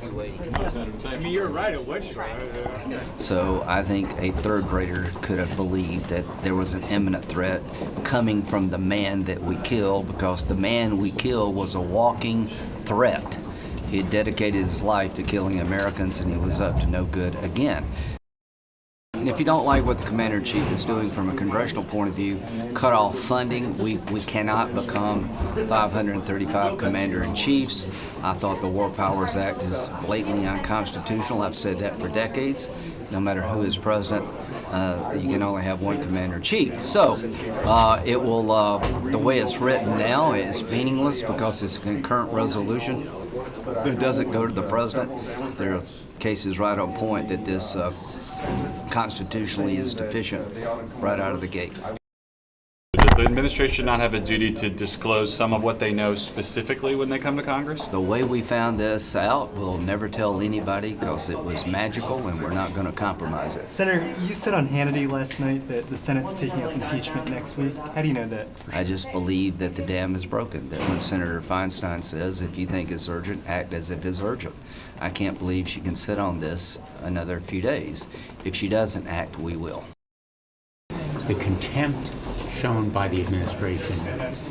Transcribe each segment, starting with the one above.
I mean, you're right, it was short. So I think a third grader could have believed that there was an imminent threat coming from the man that we killed, because the man we killed was a walking threat. He had dedicated his life to killing Americans, and he was up to no good again. And if you don't like what the Commander-in-Chief is doing from a congressional point of view, cut off funding, we cannot become 535 Commander-in-Chiefs. I thought the War Powers Act is blatantly unconstitutional. I've said that for decades. No matter who is president, you can only have one Commander-in-Chief. So it will, the way it's written now is meaningless because it's a concurrent resolution. It doesn't go to the president. There are cases right on point that this constitutionally is deficient right out of the gate. Does the administration not have a duty to disclose some of what they know specifically when they come to Congress? The way we found this out, we'll never tell anybody because it was magical and we're not going to compromise it. Senator, you said on Hannity last night that the Senate's taking up impeachment next week. How do you know that? I just believe that the dam is broken, that when Senator Feinstein says, if you think it's urgent, act as if it's urgent. I can't believe she can sit on this another few days. If she doesn't act, we will. The contempt shown by the administration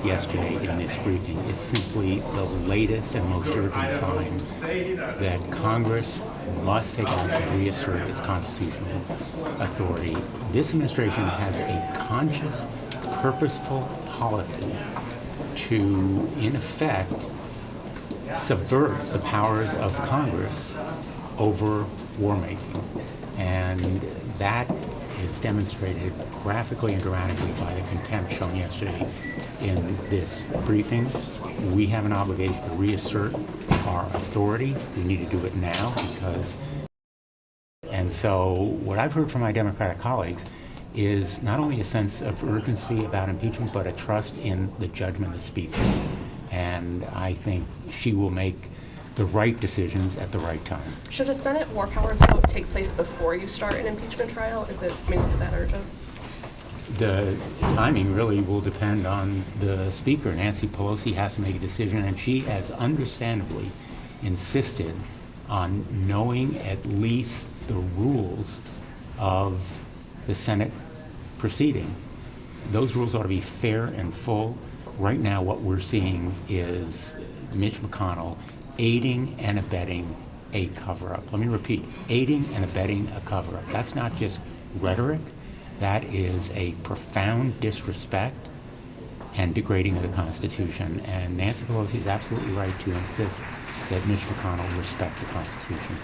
yesterday in this briefing is simply the latest and most urgent sign that Congress must take on to reassert its constitutional authority. This administration has a conscious, purposeful policy to, in effect, subvert the powers of Congress over war making. And that is demonstrated graphically and dramatically by the contempt shown yesterday in this briefing. We have an obligation to reassert our authority. We need to do it now because, and so what I've heard from my Democratic colleagues is not only a sense of urgency about impeachment, but a trust in the judgment of the Speaker. And I think she will make the right decisions at the right time. Should a Senate war powers vote take place before you start an impeachment trial? Is it that urgent? The timing really will depend on the Speaker. Nancy Pelosi has to make a decision, and she has understandably insisted on knowing at least the rules of the Senate proceeding. Those rules ought to be fair and full. Right now what we're seeing is Mitch McConnell aiding and abetting a cover-up. Let me repeat, aiding and abetting a cover-up. That's not just rhetoric. That is a profound disrespect and degrading of the Constitution. And Nancy Pelosi is absolutely right to insist that Mitch McConnell respect the Constitution.